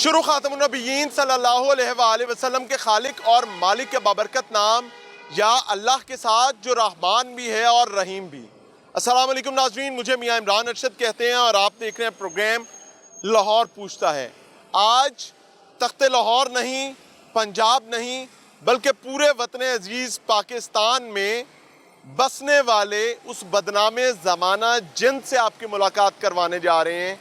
शुरू खातमुन नबिय्यीन सल्लल्लाहु अलैहि वसल्लम के खालिक और मालिक के बाबरकत नाम या अल्लाह के साथ जो रहमान भी है और रहीम भी। अस्सलाम वालेकुम नाज़रीन, मुझे मियाँ इमरान अरशद कहते हैं और आप देख रहे हैं प्रोग्राम लाहौर पूछता है। आज तख्ते लाहौर नहीं, पंजाब नहीं, बल्कि पूरे वतन अजीज़ पाकिस्तान में बसने वाले उस बदनामे ज़माना जिन से आपकी मुलाकात करवाने जा रहे हैं,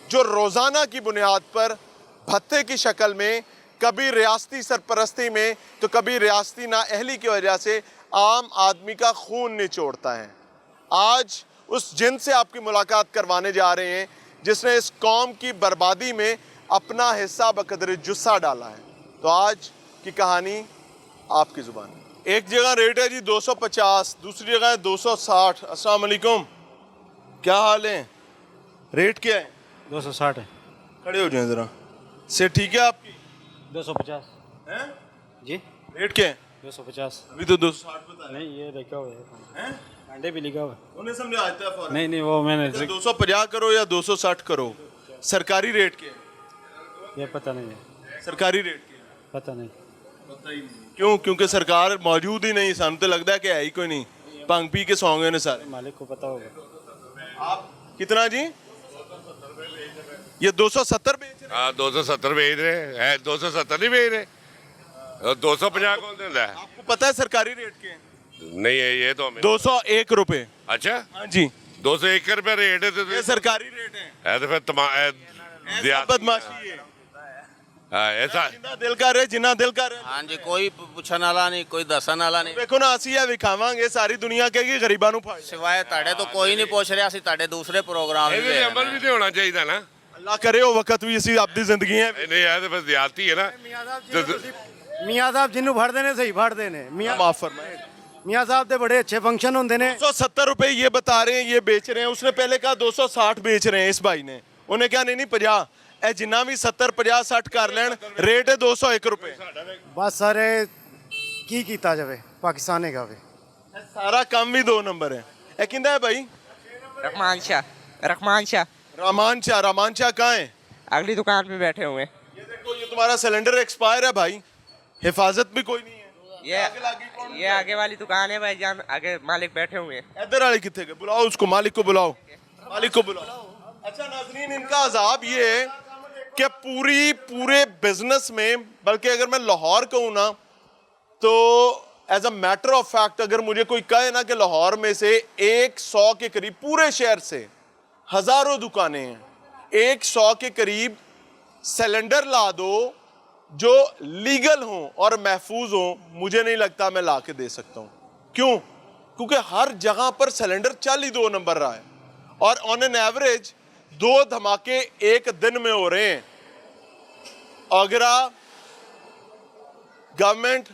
जो रोज़ाना की बुनियाद पर भत्ते की शक्ल में, कभी रियासती सरपरस्ती में तो कभी रियासती नाअहली की वजह से आम आदमी का खून निचोड़ता है। आज उस जिन से आपकी मुलाकात करवाने जा रहे हैं जिसने इस कौम की बर्बादी में अपना हिस्सा बकदर जुस्सा डाला है। तो आज की कहानी आपकी ज़ुबान। एक जगह रेट है जी 250, दूसरी जगह है 260। अस्सलाम वालेकुम, क्या हाल है? रेट क्या है? 260 है। खड़े हो जाएं ज़रा। से ठीक है आपकी? 250 हैं? जी। रेट क्या है? 250। अभी तो 260 बता नहीं, ये लिखा हुआ है, हैं? कांटे भी लिखा हुआ है। उन्हें समझ आता है फौरन। नहीं, वो मैंने 250 करो या 260 करो। सरकारी रेट क्या है? ये पता नहीं है। सरकारी रेट क्या है? पता नहीं। पता ही नहीं। क्यों? क्योंकि सरकार मौजूद ही नहीं। सन तो लगता है कि है ही कोई नहीं। भंग पी के सौ गए ने सारे। मालिक को पता होगा। आप कितना जी? ये 270 बेच रहे हैं? हाँ 270 बेच रहे हैं। 270 नहीं बेच रहे, 250 कौन देता है? आपको पता है सरकारी रेट के? नहीं है ये तो हमें। 201 रुपए। अच्छा, हाँ जी, 201 रुपये रेट है ये सरकारी रेट है। तो फिर ऐसा बदमाशी है। ऐसा जिन्ना दिल कर रहे, जिन्ना दिल कर रहे। हाँ जी, कोई पुछन वाला नहीं, कोई दसन वाला नहीं। देखो ना, ਅਸੀਂ ਇਹ ਵਿਖਾਵਾਂਗੇ ਸਾਰੀ ਦੁਨੀਆ ਕਹੇਗੀ ਗਰੀਬਾਂ ਨੂੰ ਫਾਇਦਾ। सिवाय ਤੁਹਾਡੇ ਤੋਂ ਕੋਈ ਨਹੀਂ ਪੁੱਛ ਰਿਹਾ, ਅਸੀਂ ਤੁਹਾਡੇ ਦੂਸਰੇ ਪ੍ਰੋਗਰਾਮ ਇਹਦੇ ਤੇ ਅਮਲ ਵੀ ਤੇ ਹੋਣਾ ਚਾਹੀਦਾ ਨਾ। ਅੱਲਾ ਕਰੇ ਉਹ ਵਕਤ ਵੀ ਅਸੀਂ ਆਪਣੀ ਜ਼ਿੰਦਗੀਆਂ ਨਹੀਂ ਇਹ ਤਾਂ ਬਸ ਜ਼ਿਆਦਤੀ ਹੈ ਨਾ। ਮੀਆਂ ਸਾਹਿਬ ਜਿਹਨੂੰ ਫੜਦੇ ਨੇ ਸਹੀ ਫੜਦੇ ਨੇ। माफ फरमाए। ਮੀਆਂ ਸਾਹਿਬ ਦੇ ਬੜੇ ਅੱਛੇ ਫੰਕਸ਼ਨ ਹੁੰਦੇ ਨੇ। 270 रुपए ये बता रहे हैं, ये बेच रहे हैं। उसने पहले कहा 260 बेच रहे हैं इस भाई ने। उन्हें क्या नहीं 50। ए जिन्ना भी 70 50 60 कर लेन, रेट है 201 रुपए। ਬਸ ਸਾਰੇ ਕੀ ਕੀਤਾ ਜਾਵੇ, ਪਾਕਿਸਤਾਨ ਹੈਗਾ ਵੇ। सारा काम भी 2 नंबर है। ए किंदा है भाई? रहमान शाह रहमान शाह कहाँ है? अगली दुकान पे बैठे हुए हैं। ये देखो, ये तुम्हारा सिलेंडर एक्सपायर है भाई। हिफाजत भी कोई नहीं है। ये आगे वाली दुकान है भाईजान, आगे मालिक बैठे हुए हैं। इधर वाले कितने गए? बुलाओ उसको, मालिक को बुलाओ, मालिक को बुलाओ। अच्छा नाज़रीन, इनका अजाब ये है कि पूरे बिजनेस में, बल्कि अगर मैं लाहौर कहूँ ना तो as a matter of fact अगर मुझे कोई कहे ना कि लाहौर में से 100 के करीब, पूरे शहर से हजारों दुकानें हैं, 100 के करीब सिलेंडर ला दो जो लीगल हों और महफूज हों, मुझे नहीं लगता मैं ला के दे सकता हूँ। क्यों? क्योंकि हर जगह पर सिलेंडर 2 नंबर रहा है और ऑन एन एवरेज 2 धमाके एक दिन में हो रहे हैं। आगरा गवर्नमेंट,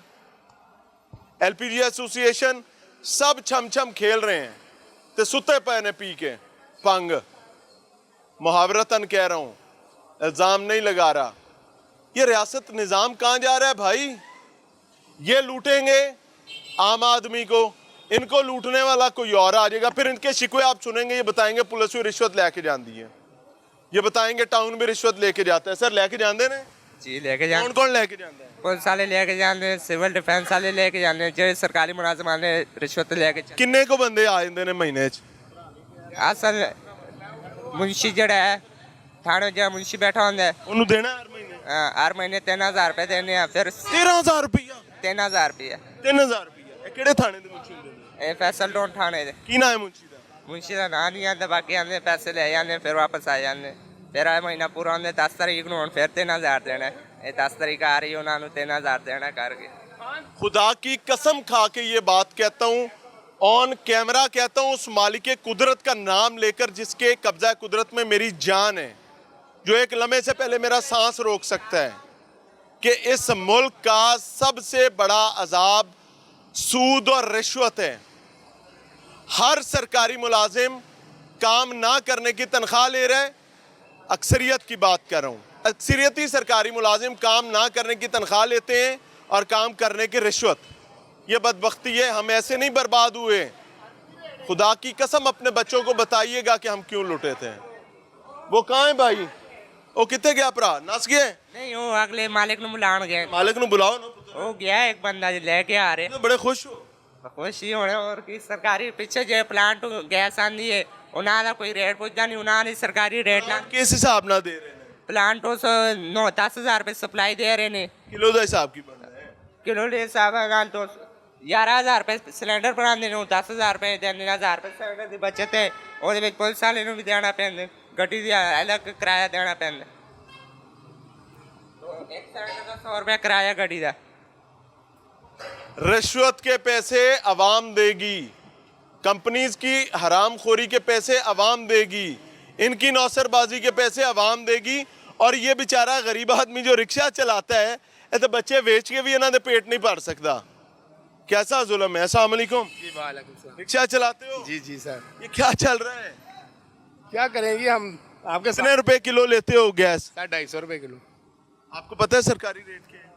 एलपीजी एसोसिएशन सब छम खेल रहे हैं तो सुते पे ने पी के पंग। मुहावरतन कह रहा हूं, इल्जाम नहीं लगा रहा। ये रियासत निज़ाम कहाँ जा रहा है भाई? ये लूटेंगे आम आदमी को, इनको लूटने वाला कोई और आ जाएगा। फिर इनके शिकवे आप सुनेंगे, ये बताएंगे पुलिस भी रिश्वत लेके जाती है, ये बताएंगे टाउन भी रिश्वत लेके जाता है। सर लेके जाते हैं जी, लेके जान। कौन लेके जाता है? पुलिस वाले लेके जाते हैं, सिविल डिफेंस वाले लेके जाते हैं, जो सरकारी मुलाजिम वाले रिश्वत लेके जाते किन्ने को बंदे आ जाते हैं महीने च? हैं। असल मुंशी जड़ा है थाने, जो मुंशी बैठा होता है, उन्हें देना हर महीने? हर महीने 3000 रुपये देने हैं। फिर 13,000 रुपया? 3000 रुपये। 3,000 रुपया? किहड़े थाने दे मुंशी हुंदे ने? ये फैसल डोन थाने दे। की नाम है मुंशी दा? मुंशी का ना नहीं आता, बाकी आते पैसे ले जाते, फिर वापस आ जाते। फिर आ महीना पूरा होंगे 10 तारीख को, फिर 3000 देना है। ये 10 तारीख आ रही है, उन्होंने 3000 देना करके। खुदा की कसम खा के ये बात कहता हूँ, ऑन कैमरा कहता हूँ, उस मालिक कुदरत का नाम लेकर जिसके कब्जा कुदरत में मेरी जान है, जो एक लम्हे से पहले मेरा सांस रोक सकता है, कि इस मुल्क का सबसे बड़ा अजाब सूद और रिश्वत है। हर सरकारी मुलाजिम काम ना करने की तनख्वाह ले रहा है। अक्सरियत की बात कर रहा हूँ, अक्सरियती सरकारी मुलाजिम काम ना करने की तनख्वाह लेते हैं और काम करने की रिश्वत। ये बदबख्ती है, हम ऐसे नहीं बर्बाद हुए। खुदा की कसम अपने बच्चों को बताइएगा कि हम क्यों लुटे थे। वो कहाँ है भाई? ਉਹ ਕਿੱਥੇ ਗਿਆ ਭਰਾ ਨਸ ਗਿਆ नहीं वो अगले मालिक ਨੂੰ ਬੁਲਾਣ ਗਏ ਮਾਲਕ ਨੂੰ ਬੁਲਾਓ ਨਾ ਉਹ ਗਿਆ ਇੱਕ ਬੰਦਾ ਲੈ ਕੇ ਆ ਰਹੇ ਬੜੇ ਖੁਸ਼ ਹੋ ਖੁਸ਼ੀ ਹੋਣੇ ਹੋਰ ਕੀ ਸਰਕਾਰੀ ਪਿੱਛੇ ਜੇ ਪਲਾਂਟ ਗੈਸ ਆਂਦੀ ਹੈ ਉਹਨਾਂ ਦਾ ਕੋਈ ਰੇਟ ਪੁੱਛਦਾ ਨਹੀਂ ਉਹਨਾਂ ਨੇ ਸਰਕਾਰੀ ਰੇਟ ਨਾਲ ਕਿਸ ਹਿਸਾਬ ਨਾਲ ਦੇ ਰਹੇ ਨੇ ਪਲਾਂਟ ਉਸ 9-10,000 ਰੁਪਏ ਸਪਲਾਈ ਦੇ ਰਹੇ ਨੇ ਕਿਲੋ ਦਾ ਹਿਸਾਬ ਕੀ ਬਣਦਾ ਹੈ ਕਿਲੋ ਦੇ ਹਿਸਾਬ ਨਾਲ ਤੋਂ 11,000 ਰੁਪਏ ਸਿਲੰਡਰ ਬਣਾਉਂਦੇ ਨੇ 10,000 ਰੁਪਏ ਦੇ 1000 ਰੁਪਏ ਸਿਲੰਡਰ ਦੀ ਬਚਤ ਹੈ ਉਹਦੇ ਵਿੱਚ ਪੁਲਿਸ ਵਾਲੇ ਨੂੰ ਵੀ ਦੇਣਾ ਪੈਂਦਾ ਗੱਡੀ ਦੀ ਅਲੱਗ ਕਿਰਾਇਆ ਦੇਣਾ ਪੈਂਦਾ ਇੱਕ ਸਿਲੰਡਰ ਦਾ 100 ਰੁਪਏ ਕਿਰਾਇਆ ਗੱਡੀ ਦਾ रिश्वत के पैसे अवाम देगी कंपनीज की हरामखोरी के पैसे अवाम देगी इनकी नौसरबाजी के पैसे अवाम देगी और ये बेचारा गरीब आदमी जो रिक्शा चलाता है ये तो बच्चे बेच के भी इन्होंने पेट नहीं भर सकता कैसा जुल्म है अस्सलाम वालेकुम रिक्शा चलाते हो जी जी सर ये क्या चल रहा है क्या करेंगे हम आपके कितने रुपए किलो लेते हो गैस साथ 250 रुपए किलो आपको पता है सरकारी रेट क्या है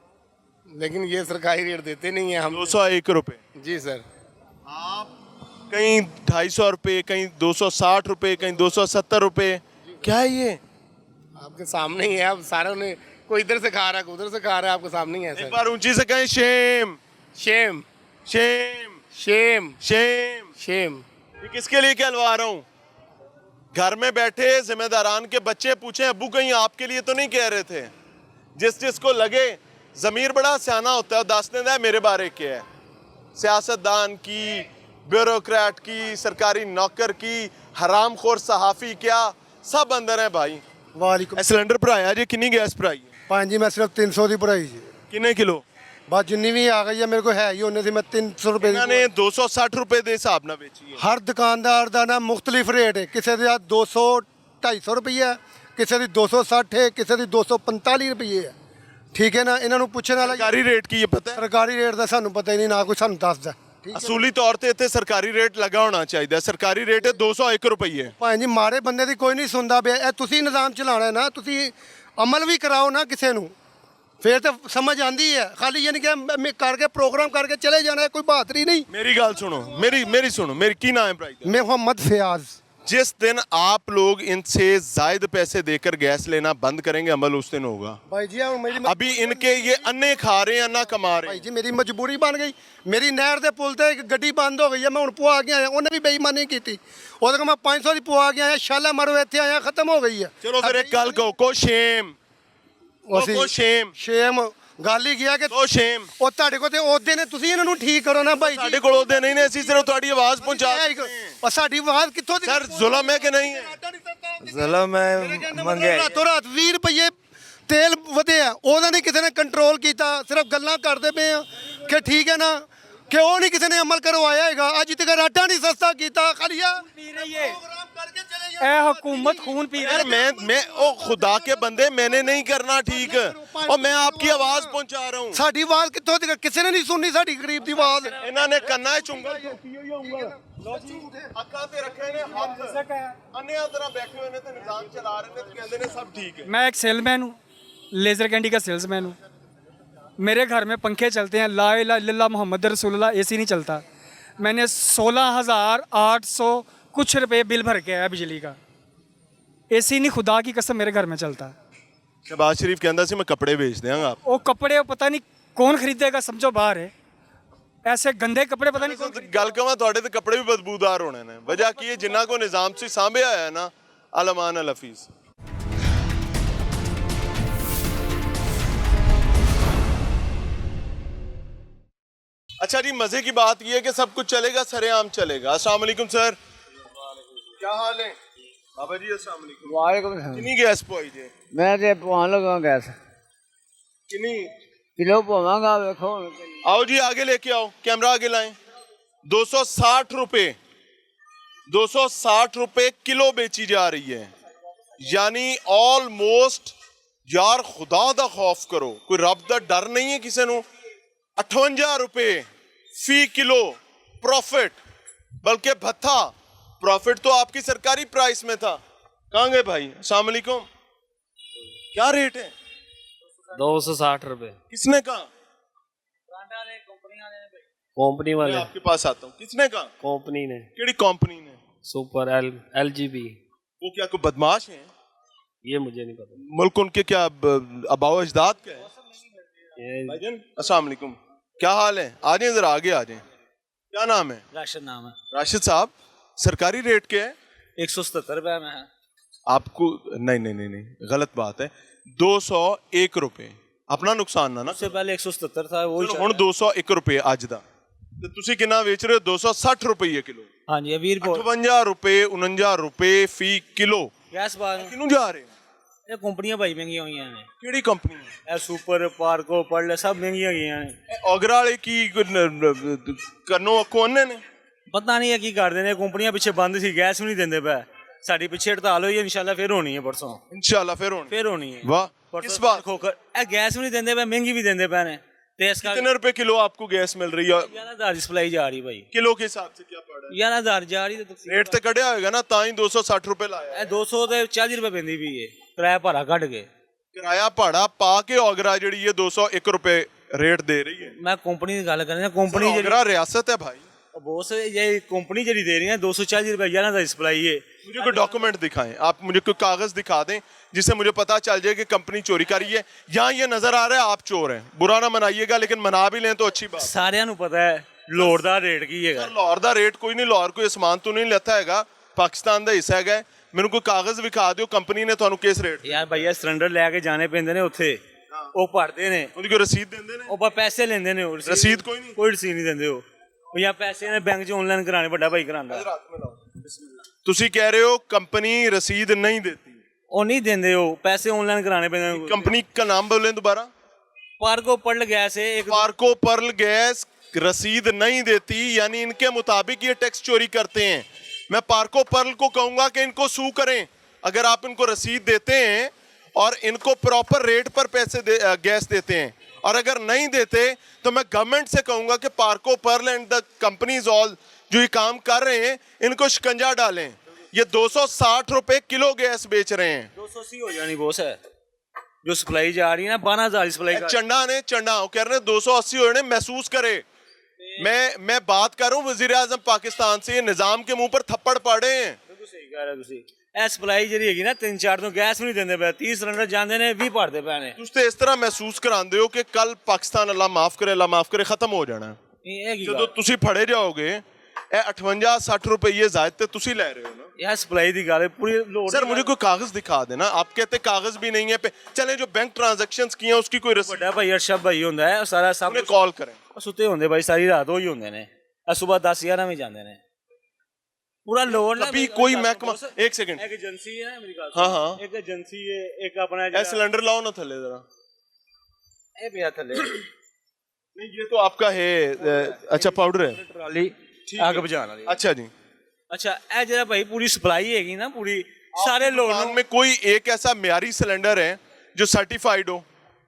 लेकिन ये सरकारी रेट देते नहीं है हम 201 रुपए जी सर आप कहीं 250 रुपए कहीं 260 रुपए कहीं 270 रुपए क्या है ये आपके सामने ही है अब सारों ने कोई इधर से खा रहा है कोई उधर से खा रहा है आपके सामने ही है एक सर बार ऊंची से कहें Shem Shem Shem Shem Shem Shem ये किसके लिए कहलवा रहा हूं घर में बैठे जिम्मेदारान के बच्चे पूछे अब्बू कहीं आपके लिए तो नहीं कह रहे थे जिस जिसको लगे ज़मीर बड़ा सियाना होता है दस देता है मेरे बारे क्या है सियासतदान की ब्यूरोक्रेट की सरकारी नौकर की हरामखोर सहाफ़ी क्या सब अंदर है भाई ਵਾਲੇਕੁਮ सिलेंडर भराया जी किन्नी गैस भराई है ਪੰਜ ਜੀ ਮੈਂ ਸਿਰਫ 300 ਦੀ ਭਰਾਈ ਜੀ किन्ने किलो ਬਸ ਜਿੰਨੀ ਵੀ ਆ ਗਈ ਹੈ ਮੇਰੇ ਕੋਲ ਹੈ ਹੀ ਉਹਨੇ ਸੀ ਮੈਂ 300 ਰੁਪਏ ਇਹਨਾਂ ਦੀ ਨੇ 260 रुपए ਦੇ ਹਿਸਾਬ ਨਾਲ ਵੇਚੀ ਹੈ ਹਰ ਦੁਕਾਨਦਾਰ ਦਾ ਨਾ ਮੁxtਲਿਫ ਰੇਟ ਹੈ ਕਿਸੇ ਦਾ 200 250 ਰੁਪਏ ਕਿਸੇ ਦੀ 260 ਹੈ ਕਿਸੇ ਦੀ 245 ਰੁਪਏ ਹੈ ਠੀਕ ਹੈ ਨਾ ਇਹਨਾਂ ਨੂੰ ਪੁੱਛਣ ਵਾਲਾ ਸਰਕਾਰੀ ਰੇਟ ਕੀ ਹੈ ਪਤਾ ਹੈ ਸਰਕਾਰੀ ਰੇਟ ਦਾ ਸਾਨੂੰ ਪਤਾ ਹੀ ਨਹੀਂ ਨਾ ਕੋਈ ਸਾਨੂੰ ਦੱਸਦਾ ਠੀਕ ਹੈ ਅਸੂਲੀ ਤੌਰ ਤੇ ਇੱਥੇ ਸਰਕਾਰੀ ਰੇਟ ਲੱਗਾ ਹੋਣਾ ਚਾਹੀਦਾ ਹੈ। ਸਰਕਾਰੀ ਰੇਟ ਹੈ 201 ਰੁਪਏ ਭਾਈ ਜੀ ਮਾਰੇ ਬੰਦੇ ਦੀ ਕੋਈ ਨਹੀਂ ਸੁਣਦਾ ਪਿਆ ਇਹ ਤੁਸੀਂ ਨਿਜ਼ਾਮ ਚਲਾਉਣਾ ਹੈ ਨਾ ਤੁਸੀਂ ਅਮਲ ਵੀ ਕਰਾਓ ਨਾ ਕਿਸੇ ਨੂੰ ਫਿਰ ਤਾਂ ਸਮਝ ਆਂਦੀ ਹੈ ਖਾਲੀ ਯਾਨੀ ਕਿ ਮੈਂ ਕਰਕੇ ਪ੍ਰੋਗਰਾਮ ਕਰਕੇ ਚਲੇ ਜਾਣਾ ਹੈ, ਕੋਈ ਬਹਾਦਰੀ नहीं मेरी गाल सुनो मेरी सुनो मेरी की नाम है भाई मैं मोहम्मद फयाज जिस दिन आप लोग इनसे जायद पैसे देकर गैस लेना बंद करेंगे अमल उस दिन होगा भाई जी मेरी अभी इनके ये अन्ने खा रहे हैं अन्ना कमा रहे ਭਾਈ हैं ਜੀ ਮੇਰੀ ਮਜਬੂਰੀ ਬਣ ਗਈ ਮੇਰੀ ਨਹਿਰ ਦੇ ਪੁਲ ਤੇ ਇੱਕ ਗੱਡੀ ਬੰਦ ਹੋ ਗਈ ਹੈ ਮੈਂ ਹੁਣ ਪੁਆ ਕੇ ਆਇਆ ਉਹਨੇ ਵੀ ਬੇਈਮਾਨੀ ਕੀਤੀ ਉਹਦੇ ਕੋਲ ਮੈਂ 500 ਦੀ ਪੁਆ ਕੇ ਆਇਆ ਸ਼ਾਲਾ ਮਾਰੋ ਇੱਥੇ ਆਇਆ ਖਤਮ ਹੋ ਗਈ ਹੈ चलो फिर एक गल कहो को शेम को शेम ਸ਼ੇਮ ਗੱਲ ਹੀ ਗਿਆ ਕਿ को शेम ਉਹ ਤੁਹਾਡੇ ਕੋਲ ਤੇ ਉਹਦੇ ਨੇ ਤੁਸੀਂ ਇਹਨਾਂ ਨੂੰ ਠੀਕ ਕਰੋ ਨਾ ਭਾਈ ਸਾਡੇ ਕੋਲ ਉਹਦੇ ਨਹੀਂ ਨੇ ਅਸੀਂ ਸਿਰਫ ਤੁਹਾਡੀ ਆਵਾਜ਼ ਪਹੁੰਚਾ ਉਹ ਸਾਡੀ ਆਵਾਜ਼ ਕਿੱਥੋਂ ਦੀ ਸਰ ਜ਼ੁਲਮ ਹੈ ਕਿ ਨਹੀਂ ਹੈ ਜ਼ੁਲਮ ਹੈ ਮੰਗੇ ਰਾਤੋਂ ਰਾਤ 20 ਰੁਪਏ ਤੇਲ ਵਧਿਆ ਉਹਦਾ ਨਹੀਂ ਕਿਸੇ ਨੇ ਕੰਟਰੋਲ ਕੀਤਾ ਸਿਰਫ ਗੱਲਾਂ ਕਰਦੇ ਪਏ ਆ ਕਿ ਠੀਕ ਹੈ ਨਾ ਕਿ ਉਹ ਨਹੀਂ ਕਿਸੇ ਨੇ ਅਮਲ ਕਰਵਾਇਆ ਹੈਗਾ ਅੱਜ ਤੱਕ ਆਟਾ ਨਹੀਂ ਸਸਤਾ ਕੀਤਾ ਖਾਲੀਆ ਪੀ ਰਹੀ ਹੈ ਇਹ हुकूमत खून पी यार मैं ओ खुदा के बंदे मैंने नहीं करना ठीक और मैं आपकी आवाज पहुंचा रहा हूँ ਸਾਡੀ ਆਵਾਜ਼ ਕਿੱਥੋਂ ਦੀ ਕਿਸੇ ਨੇ ਨਹੀਂ ਸੁਣਨੀ ਸਾਡੀ ਗਰੀਬ ਦੀ ਆਵਾਜ਼ ਇਹਨਾਂ ਨੇ ਕੰਨਾਂ 'ਚ ਉਂਗਲ ਠੋਕੀ ਹੋਈ ਹੈ ਉਂਗਲ ਲੋ ਜੀ ਅੱਖਾਂ ਤੇ ਰੱਖੇ ਨੇ ਹੱਥ ਅੰਨਿਆਂ ਤਰ੍ਹਾਂ ਬੈਠੇ ਹੋਏ ਨੇ ਤੇ ਨਿਜ਼ਾਮ ਚਲਾ ਰਹੇ ਨੇ ਤੇ ਕਹਿੰਦੇ ਨੇ ਸਭ ਠੀਕ ਹੈ मैं एक सेलमैन हूँ लेज़र कैंडी का सेल्समैन हूँ मेरे घर में पंखे चलते हैं ला इलाहा इल्लल्लाह मोहम्मद रसूलुल्लाह एसी नहीं चलता मैंने 16,800 कुछ रुपए बिल भर के आया बिजली का एसी नहीं खुदा की कसम मेरे घर में चलता शहबाज शरीफ कहता ਸੀ मैं कपड़े बेच देंगा आप वो कपड़े पता नहीं कौन खरीदेगा समझो बाहर है ऐसे गंदे कपड़े पता नहीं कौन ਗੱਲ ਕਵਾਂ ਤੁਹਾਡੇ ਤੇ ਕੱਪੜੇ ਵੀ ਬਦਬੂਦਾਰ ਹੋਣੇ ਨੇ ਵਜ੍ਹਾ ਕੀ ਹੈ ਜਿੰਨਾ ਕੋ ਨਿਜ਼ਾਮ ਸੀ ਸਾਂਭਿਆ ਹੋਇਆ ਹੈ ਨਾ ਅਲਮਾਨ ਅਲ ਹਫੀਜ਼ अच्छा जी मजे की बात यह है कि सब कुछ चलेगा सरेआम चलेगा अस्सलाम वालेकुम सर क्या हाल है बाबा जी अस्सलाम वालेकुम वालेकुम कितनी गैस पवाई जे मैं ते पवान लगा गैस कितनी किलो पवांगा देखो आओ जी आगे लेके आओ कैमरा आगे लाएं 260 रुपए 260 रुपए किलो बेची जा रही है यानी ऑलमोस्ट यार खुदा दा खौफ करो कोई रब दा डर नहीं है किसी नू 58 रुपए फी किलो प्रॉफिट बल्कि भत्था प्रॉफिट तो आपकी सरकारी प्राइस में था कहाँ गए भाई अस्सलाम वालेकुम क्या रेट है 260 रुपए किसने कहा कंपनी मैं वाले आपके पास आता हूँ किसने कहा कंपनी ने केड़ी कंपनी ने सुपर एल जी बी वो क्या कोई बदमाश है ये मुझे नहीं पता। मुल्क उनके क्या आबाओ अजदाद का है? ये भाईजान अस्सलाम वालेकुम, क्या हाल है? आ जाए जरा आगे आ जाए। क्या नाम है? राशन नाम है। राशिद साहब, सरकारी रेट क्या है? 177 रुपए में है। आपको नहीं नहीं नहीं नहीं गलत बात है, 201 रुपए। अपना नुकसान ना ना उससे पहले 177 था, वही चलो चल ਹੁਣ रहा 201 रुपए ਅੱਜ ਦਾ ਤੇ ਤੁਸੀਂ ਕਿੰਨਾ ਵੇਚ ਰਹੇ ਹੋ? 260 रुपए किलो। है। हाँ जी, 20 रुपए 58 रुपए 49 रुपए फी किलो। गैस बार ਕਿਨੂੰ ਜਾ ਰਹੇ ਹੋ? ये कंपनियां भाई महंगी हुई हैं। ਕਿਹੜੀ ਕੰਪਨੀ ਹੈ? ये सुपर पार्को पढ़ सब महंगी हुई हैं। ਇਹ ਔਗਰਾ ਵਾਲੇ ਕੀ ਕਰਨੋਂ ਅੱਖੋਂ ਅੰਨੇ ਨੇ? पता नहीं है की करते हैं, कंपनियां पिछे बंद सी, गैस भी नहीं देंगे पे। साड़ी पिछे हड़ताल हुई है, इंशाल्लाह फिर होनी है परसों। इंशाल्लाह फिर होनी है। वाह, परसों किस बात? खोकर ए गैस भी नहीं देंगे पे, महंगी भी देंगे पे ने। तो इसका कितने रुपए किलो आपको गैस मिल रही है? 11,000 की सप्लाई जा रही भाई। किलो के हिसाब से क्या पड़ रहा 11,000 जा रही तो है? रेट तो कढ़िया होगा ना, ता ही 260 रुपए लाया। ए 200 ਤੇ 40 ਰੁਪਏ ਪੈਂਦੀ ਵੀ ਏ ਕਿਰਾਇਆ ਭਾੜਾ ਕੱਢ ਕੇ। किराया भाड़ा पा के औगरा ਜਿਹੜੀ ये 201 रुपए रेट दे रही है। ਮੈਂ ਕੰਪਨੀ ਦੀ ਗੱਲ ਕਰ ਰਿਹਾ, ਕੰਪਨੀ ਜਿਹੜੀ औगरा रियासत है भाई। बॉस ये कंपनी ਜਿਹੜੀ ਦੇ ਰਹੀ ਹੈ 240 रुपए 11 सप्लाई है। मुझे कोई डॉक्यूमेंट दिखाएं, आप मुझे कोई कागज दिखा दें जिससे मुझे पता चल जाए कि कंपनी चोरी कर रही है। यहाँ ये नजर आ रहा है आप चोर हैं, बुरा ना मनाइएगा, लेकिन मना भी लें तो अच्छी बात। ਸਾਰਿਆਂ ਨੂੰ ਪਤਾ ਹੈ ਲੋੜ ਦਾ ਰੇਟ ਕੀ ਹੈਗਾ। लाहौर का रेट कोई नहीं, लाहौर कोई समान तो नहीं लेता हैगा, पाकिस्तान का हिस्सा है। मैंने कोई कागज विखा दो कंपनी ने ਤੁਹਾਨੂੰ किस रेट ਯਾਰ ਭਈਆ ਸਿਲੰਡਰ ਲੈ ਕੇ ਜਾਣੇ ਪੈਂਦੇ ਨੇ ਉੱਥੇ, ਉਹ ਭਰਦੇ ਨੇ, ਉਹਦੀ ਕੋਈ ਰਸੀਦ ਦਿੰਦੇ ਨੇ? ਉਹ ਬਸ ਪੈਸੇ ਲੈਂਦੇ ਨੇ। ਰਸੀਦ ਕੋਈ ਨਹੀਂ? ਕੋਈ ਰਸੀਦ ਨਹੀਂ ਦਿੰਦੇ ਉਹ ਜਾਂ ਪੈਸੇ ਨੇ ਬੈਂਕ 'ਚ ਆਨਲਾਈਨ ਕਰਾਣੇ, ਵੱਡਾ ਭਾਈ ਕਰਾਉਂਦਾ। ਤੁਸੀਂ ਕਹਿ ਰਹੇ ਹੋ कंपनी रसीद नहीं देती? ਉਹ ਨਹੀਂ ਦਿੰਦੇ, ਉਹ ਪੈਸੇ ਆਨਲਾइन कराने ਪੈਂਦੇ ਨੇ। कंपनी का नाम बोलें दोबारा। पार्को पर्ल गैस है एक। पार्को पर्ल गैस रसीद नहीं देती, यानी इनके मुताबिक ये टैक्स चोरी करते हैं। मैं पार्को पर्ल को कहूंगा कि इनको सू करें, अगर आप इनको रसीद देते हैं और इनको प्रॉपर रेट पर गैस देते हैं, और अगर नहीं देते तो मैं गवर्नमेंट से कहूंगा कि पार्को Pearl and the companies all जो ये काम कर रहे हैं इनको शिकंजा डालें। ये 260 रुपए किलो गैस बेच रहे हैं। 280 हो जानी बॉस है जो सप्लाई जा रही है ना, 12,000 सप्लाई। चंडा वो कह रहे हैं 280 होने महसूस करे। मैं बात कर रहा हूँ वजीर आजम पाकिस्तान से, ये निजाम के मुंह पर थप्पड़ पड़े हैं। बिल्कुल सही कह रहे हो ਤੁਸੀਂ। ਇਹ ਸਪਲਾਈ ਜਿਹੜੀ ਹੈਗੀ ਨਾ 3-4 ਤੋਂ ਗੈਸ ਵੀ ਨਹੀਂ ਦਿੰਦੇ ਪਏ, 30 ਸਿਲੰਡਰ ਜਾਂਦੇ ਨੇ 20 ਭਰਦੇ ਪਏ ਨੇ। ਤੁਸੀਂ ਇਸ ਤਰ੍ਹਾਂ ਮਹਿਸੂਸ ਕਰਾਉਂਦੇ ਹੋ ਕਿ ਕੱਲ ਪਾਕਿਸਤਾਨ ਅੱਲਾ ਮਾਫ ਕਰੇ ਖਤਮ ਹੋ ਜਾਣਾ। ਇਹ ਕੀ ਜਦੋਂ ਤੁਸੀਂ ਫੜੇ ਜਾਓਗੇ ਇਹ 58-60 रुपये ਜ਼ਾਇਦ ਤੇ ਤੁਸੀਂ ਲੈ ਰਹੇ ਹੋ ना। यह सप्लाई की गल पूरी लोड। सर मुझे कोई कागज दिखा देना, आप कहते कागज भी नहीं है। चले जो बैंक ट्रांजैक्शंस किए हैं उसकी कोई रसीद? बड़ा भाई अरशद भाई होंदा है सारा सब उन्हें कॉल करें। सुते होंदे भाई सारी रात वही होंदे ने, सुबह 10-11 में जाते ने पूरा लोड। कभी कोई महकमा, एक सेकंड, एक एजेंसी है मेरी बात। हाँ हाँ, एक एजेंसी है, एक अपना ये सिलेंडर लाओ ना थले जरा। ये पिया थले नहीं ये तो आपका है, अच्छा पाउडर है, ट्राली आग बुझाने वाली। अच्छा जी। अच्छा ये जरा भाई पूरी सप्लाई हैगी ना पूरी सारे लोड में कोई एक ऐसा म्यारी सिलेंडर है जो सर्टिफाइड हो?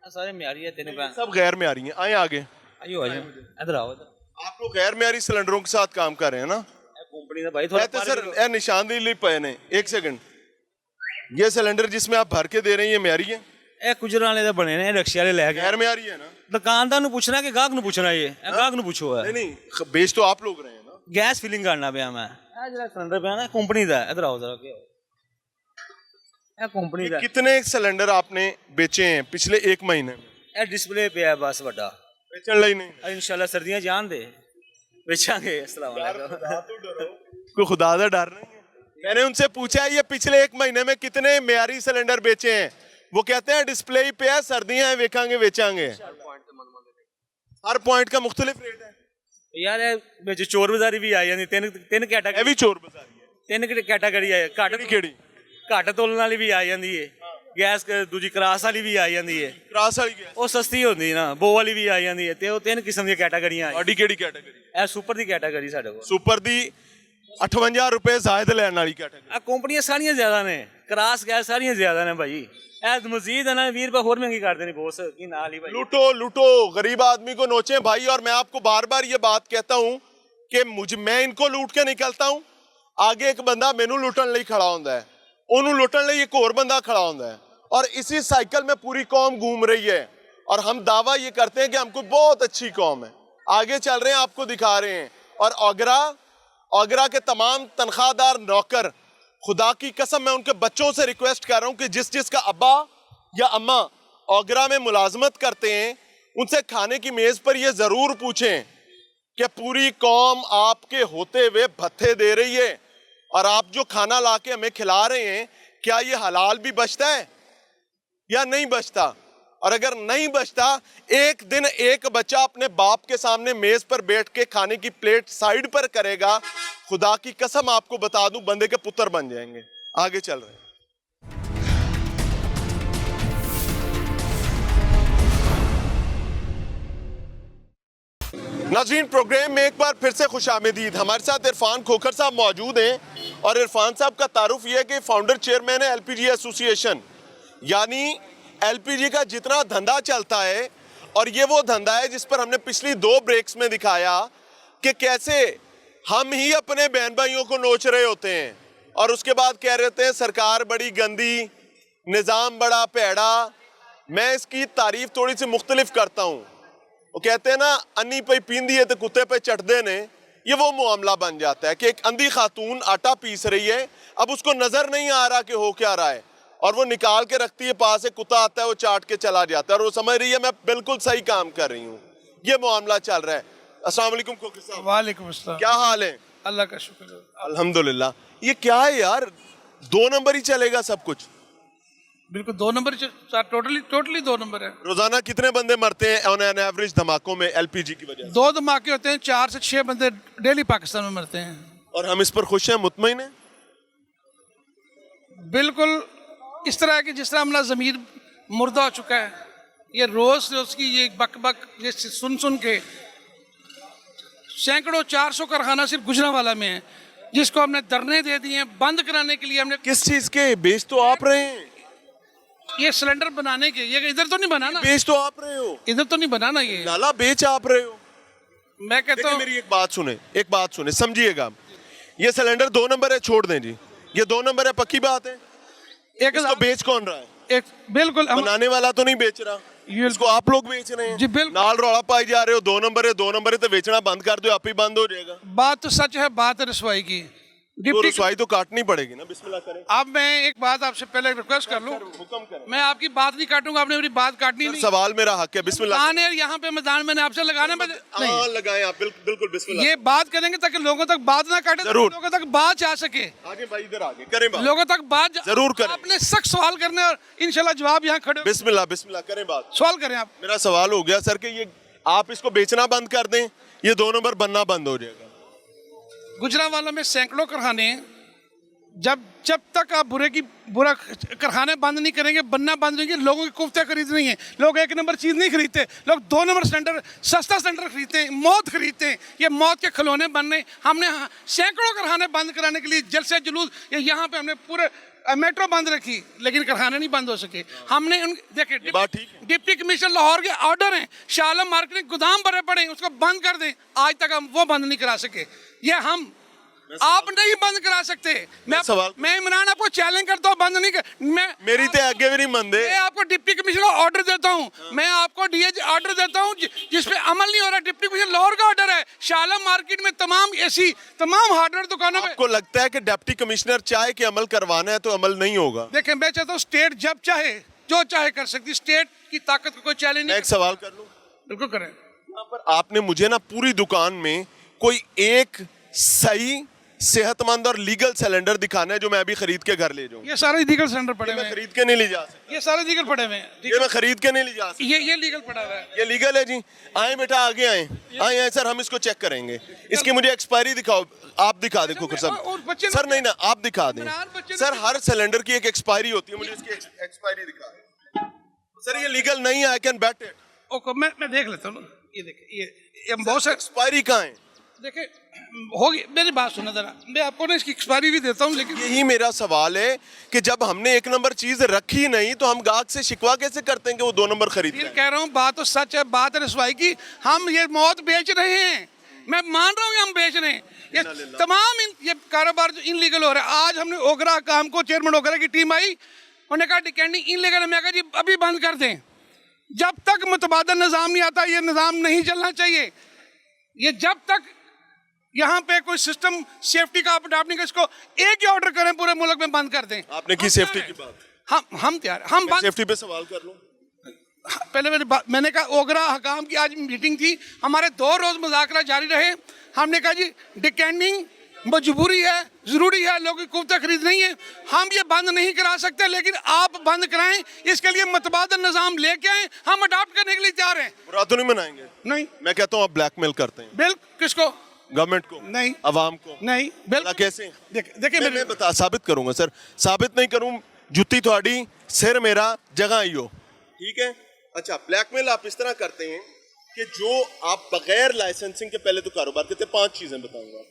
सारे म्यारी है, तेरे सब गैर म्यारी हैं। आए आगे, आइयो आइयो इधर आओ। आप लोग गैर म्यारी सिलेंडरों के साथ काम कर रहे हैं ना? कंपनी का भाई थोड़ा तो सर ये निशानदेही लिए पे ने। एक सेकंड, ये सिलेंडर जिसमें आप भर के दे रहे हैं ये म्यारी है? ਇਹ ਗੁਜਰਾਂ ਵਾਲੇ ਦੇ ਬਣੇ ਨੇ, ਰਿਕਸ਼ੇ ਵਾਲੇ ਲੈ ਕੇ। गैर म्यारी है ना? ਦੁਕਾਨਦਾਰ ਨੂੰ ਪੁੱਛਣਾ ਕਿ ਗਾਹਕ ਨੂੰ ਪੁੱਛਣਾ? ਇਹ ਗਾਹਕ ਨੂੰ ਪੁੱਛੋ। नहीं नहीं, बेच तो आप लोग रहे हैं ना। ਗੈਸ ਫਿਲਿੰਗ ਕਰਨਾ ਪਿਆ ਮੈਂ। ਇਹ ਜਿਹੜਾ ਸਿਲੰਡਰ ਪਿਆ ਨਾ ਕੰਪਨੀ ਦਾ, ਇਧਰ ਆਓ ਜ਼ਰਾ। ਇਹ ਕੰਪਨੀ ਦਾ। कितने सिलेंडर आपने बेचे हैं पिछले एक महीने में? ਇਹ ਡਿਸਪਲੇ ਪਿਆ ਬਸ ਵੱਡਾ, बेचने ਲਈ नहीं? ਇਨਸ਼ਾਅੱਲਾ ਸਰਦੀਆਂ ਜਾਣ ਦੇ बेचांगे। अस्सलाम वालेकुम। कोई खुदा का डर नहीं है। मैंने उनसे पूछा ये पिछले एक महीने में कितने म्यारी सिलेंडर बेचे हैं, वो कहते हैं डिस्प्ले ही पे है, सर्दियां हैं वेखांगे बेचांगे। हर पॉइंट का मुख्तलिफ रेट है यार ਵਿੱਚ ਚੋਰ ਬਾਜ਼ਾਰੀ ਵੀ ਆ ਜਾਂਦੀ। ਤਿੰਨ ਕੈਟਾਗਰੀ। ਇਹ ਵੀ ਚੋਰ ਬਾਜ਼ਾਰੀ ਹੈ। ਤਿੰਨ ਕੈਟਾਗਰੀ ਆ। ਕਿਹੜੀ? ਘੱਟ ਤੋਲਣ ਵਾਲੀ ਵੀ ਆ ਜਾਂਦੀ ਏ, ਗੈਸ ਦੂਜੀ ਕਰਾਸ ਵਾਲੀ ਵੀ ਆ ਜਾਂਦੀ ਏ। ਕਰਾਸ ਵਾਲੀ ਗੈਸ ਉਹ ਸਸਤੀ ਹੁੰਦੀ ਨਾ, ਬੋ ਵਾਲੀ ਵੀ ਆ ਜਾਂਦੀ ਏ। ਤੇ ਉਹ ਤਿੰਨ ਕਿਸਮ ਦੀਆਂ ਕੈਟਾਗਰੀਆਂ। ਤੁਹਾਡੀ ਕਿਹੜੀ ਕੈਟਾਗਰੀ? ਇਹ ਸੁਪਰ ਦੀ ਕੈਟਾਗਰੀ ਸਾਡੇ ਕੋਲ। ਸੁਪਰ ਦੀ 58 रुपए ਜ਼ਾਇਦ ਲੈਣ ਵਾਲੀ ਕੈਟਾਗਰੀ। ਆ ਕੰਪਨੀਆਂ ਸਾਰੀਆਂ ਜ਼ਿਆਦਾ ਨੇ, ਕਰਾਸ ਗੈਸ ਸਾਰੀਆਂ ਜ਼ਿਆਦਾ ਨੇ ਭਾਈ। ਇਹ ਮਜ਼ੀਦ ਹੈ ना 20 रुपए और महंगी कर देनी बॉस की नाल ही भाई। लूटो लूटो, गरीब आदमी को नोचे भाई। और मैं आपको बार बार ये बात कहता हूँ कि मैं इनको लूट के निकलता हूँ, आगे एक बंदा मैनू लुटन ਲਈ खड़ा होता है, ਉਹਨੂੰ लुटन ਲਈ एक और बंदा खड़ा होता है, और इसी साइकिल में पूरी कौम घूम रही है। और हम दावा ये करते हैं कि हमको बहुत अच्छी कौम है, आगे चल रहे हैं, आपको दिखा रहे हैं। और ओगरा के तमाम तनख्वाहदार नौकर खुदा की कसम मैं उनके बच्चों से रिक्वेस्ट कर रहा हूं कि जिसका अब्बा या अम्मा ओगरा में मुलाजमत करते हैं उनसे खाने की मेज पर यह जरूर पूछें कि पूरी कौम आपके होते हुए भत्ते दे रही है और आप जो खाना लाके हमें खिला रहे हैं क्या ये हलाल भी बचता है या नहीं बचता। और अगर नहीं बचता, एक दिन एक बच्चा अपने बाप के सामने मेज पर बैठ के खाने की प्लेट साइड पर करेगा, खुदा की कसम आपको बता दूं बंदे के पुत्र बन जाएंगे। आगे चल रहे हैं। नाज़रीन, प्रोग्राम में एक बार फिर से खुशामदीद। हमारे साथ इरफान खोखर साहब मौजूद हैं और इरफान साहब का तारुफ यह है कि फाउंडर चेयरमैन है एलपीजी एसोसिएशन। यानी एलपीजी का जितना धंधा चलता है, और ये वो धंधा है जिस पर हमने पिछली 2 ब्रेक्स में दिखाया कि कैसे हम ही अपने बहन भाइयों को नोच रहे होते हैं और उसके बाद कह रहे होते हैं सरकार बड़ी गंदी, निज़ाम बड़ा भैड़ा। मैं इसकी तारीफ थोड़ी सी मुख्तलिफ करता हूँ। वो कहते हैं ना, अन्नी पे पींदी है तो कुत्ते पे चढ़ते ने। ये वो मामला बन जाता है कि एक अंधी खातून आटा पीस रही है, अब उसको नजर नहीं आ रहा कि हो क्या रहा है, और वो निकाल के रखती है, पास से कुत्ता आता है, वो चाट के चला जाता है और वो समझ रही है मैं बिल्कुल सही काम कर रही हूँ। ये मामला चल रहा है। अस्सलाम वालेकुम खोखर साहब। वालेकुम अस्सलाम। क्या हाल है? अल्लाह का शुक्र है। अल्हम्दुलिल्लाह। ये क्या है यार, 2 नंबर ही चलेगा सब कुछ? बिल्कुल 2 नंबर, टोटली 2 नंबर है। रोजाना कितने बंदे मरते हैं ऑन एन एवरेज धमाकों में एलपीजी की वजह से? 2 धमाके होते हैं, 4 से 6 बंदे डेली पाकिस्तान में मरते हैं। और हम इस पर खुश हैं, मुतमईन हैं? बिल्कुल इस तरह है कि जिस तरह हमारा ज़मीर मुर्दा हो चुका है, ये रोज़ की ये बक बक ये सुन के सैकड़ों 400 कारखाना सिर्फ गुजरांवाला में है, जिसको हमने धरने दे दिए हैं बंद कराने के लिए। हमने किस चीज के? बेच तो आप रहे हैं। ये सिलेंडर बनाने के, ये इधर तो नहीं बनाना, बेच तो आप रहे हो, इधर तो नहीं बनाना। ये नाला बेच आप रहे हो। मैं कहता हूँ, मेरी एक बात सुने, समझिएगा। ये सिलेंडर 2 नंबर है, छोड़ दें जी, ये 2 नंबर है, पक्की बात है। एक इसको बेच कौन रहा है? एक बिल्कुल बनाने वाला तो नहीं बेच रहा, इसको आप लोग बेच रहे हैं जी। बिल्कुल नाल रौला पाई जा रहे हो। 2 नंबर है, 2 नंबर है, तो बेचना बंद कर दो, आप ही बंद हो जाएगा। बात तो सच है, बात है रसवाई की। तो रसवाई तो काटनी पड़ेगी ना। बिस्मिल्लाह करें। अब मैं एक बात आपसे पहले रिक्वेस्ट कर लूं, हुक्म करें। मैं आपकी बात नहीं काटूंगा, आपने मेरी बात काटनी नहीं। सवाल मेरा हक है। बिस्मिल्लाह। यहाँ पे मैदान मैंने आपसे लगाना हाँ, लगाएं आप, बिल्कुल बिस्मिल्लाह। ये बात करेंगे ताकि लोगों तक बात ना काटे, जरूर। लोगों तक बात जा सके। आगे भाई, इधर आगे करें बात। लोगों तक बात जरूर करें। आपने सख्त सवाल करने और इंशाल्लाह जवाब यहाँ खड़े। बिस्मिल्लाह करें बात। सवाल करें आप। मेरा सवाल हो गया सर कि ये आप इसको बेचना बंद कर दें, ये 2 नंबर बनना बंद हो जाएगा। गुजरांवाला में सैकड़ों कारखाने, जब तक आप बुरा कारखाने बंद नहीं करेंगे, बनना बंद नहीं करेंगे, लोगों की कुफ्ते खरीदनी है। लोग 1 नंबर चीज़ नहीं खरीदते, लोग 2 नंबर सिलेंडर, सस्ता सिलेंडर खरीदते हैं, मौत खरीदते हैं। ये मौत के खिलौने बनने, हमने सैकड़ों कारखाने बंद कराने के लिए जलसे जुलूस, यहाँ पे हमने पूरे मेट्रो बंद रखी, लेकिन कारखाने नहीं बंद हो सके। हमने देखे डिप्टी कमिश्नर लाहौर के ऑर्डर हैं, शालम मार्केट में गोदाम भरे पड़े, उसको बंद कर दें, आज तक हम वो बंद नहीं करा सके। ये आप नहीं बंद करा सकते। मैं इमरान आपको चैलेंज करता हूँ, बंद नहीं कर। मेरी तो आगे भी नहीं मंदे। मैं आपको डिप्टी कमिश्नर का ऑर्डर देता हूँ, मैं आपको डीएच ऑर्डर देता हूँ जिसपे अमल नहीं हो रहा। डिप्टी कमिश्नर लाहौर का ऑर्डर है, शालम मार्केट में तमाम एसी, तमाम हार्डवेयर दुकानों पे। आपको लगता है कि डिप्टी कमिश्नर चाहे कि अमल करवाना है तो अमल नहीं होगा? देखें, मैं चाहता हूँ स्टेट जब चाहे जो चाहे कर सकती, स्टेट की ताकत को कोई चैलेंज नहीं। एक सवाल कर लूं? बिल्कुल करें। यहाँ पर आपने मुझे ना पूरी दुकान में कोई एक सही सेहतमंद और लीगल सिलेंडर दिखाना है जो मैं अभी खरीद के घर ले जाऊं। ये सारे लीगल सिलेंडर पड़े हुए हैं, खरीद के नहीं ले जा सकता। ये सारे लीगल पड़े हुए हैं, ये मैं खरीद के नहीं ले जा सकता। ये लीगल पड़ा हुआ है, ये लीगल है जी। आए बेटा, आगे आए सर, हम इसको चेक करेंगे। इसकी मुझे एक्सपायरी दिखाओ, आप दिखा दें खोखर साहब। सर नहीं ना, आप दिखा दें सर। हर सिलेंडर की एक एक्सपायरी होती है, मुझे इसकी एक्सपायरी दिखा दें सर। ये लीगल नहीं है, I can bet it. Okay, मैं देख लेता हूँ। ये देखिए, ये बहुत सारे एक्सपायरी कहाँ है? देखिए, होगी, मेरी बात सुना जरा, मैं आपको ना इसकी एक्सपायरी भी देता हूँ। लेकिन यही मेरा सवाल है कि जब हमने 1 नंबर चीज रखी नहीं तो हम गाहक से शिकवा कैसे करते हैं कि वो 2 नंबर खरीद रहे हैं? कह रहा हूँ, बात तो सच है, बात है रसवाई की। हम ये मौत बेच रहे हैं, मैं मान रहा हूँ हम बेच रहे हैं। ये तमाम ये कारोबार जो इनलीगल हो रहा है। आज हमने ओगरा काम को, चेयरमैन ओगरा की टीम आई, उन्होंने कहा डिकेंडिंग इनलीगल है। मैं कहा जी अभी बंद कर दें, जब तक मुतबादल निज़ाम नहीं आता ये निज़ाम नहीं चलना चाहिए। ये जब तक यहाँ पे कोई सिस्टम सेफ्टी का आप अडॉप्ट नहीं कर, इसको एक ही ऑर्डर करें पूरे मुल्क में बंद कर दें। आपने की सेफ्टी की बात, हम तैयार, हम बंद। सेफ्टी पे सवाल कर लूं। पहले मैंने कहा ओगरा हकाम की आज मीटिंग थी, हमारे 2 रोज मुज़ाकरा जारी रहे। हमने कहा जी डिकेंडिंग मजबूरी है, जरूरी है, लोगों की कुफ्ता खरीद नहीं है, हम ये बंद नहीं करा सकते, लेकिन आप बंद कराएं, इसके लिए मुतबादल निज़ाम लेके आए, हम अडॉप्ट करने के लिए तैयार हैं। बुरा तो नहीं मनाएंगे? नहीं, मैं कहता हूँ आप ब्लैकमेल करते हैं। बिल किसको? गवर्नमेंट को? नहीं। अवाम को? नहीं। बिल कैसे? देखिए मैं बता साबित करूंगा सर, साबित नहीं करूं जुत्ती थोड़ी सिर मेरा जगह आई हो, ठीक है? अच्छा, ब्लैकमेल आप इस तरह करते हैं कि जो आप बगैर लाइसेंसिंग के पहले तो कारोबार करते हैं। 5 चीजें बताऊंगा।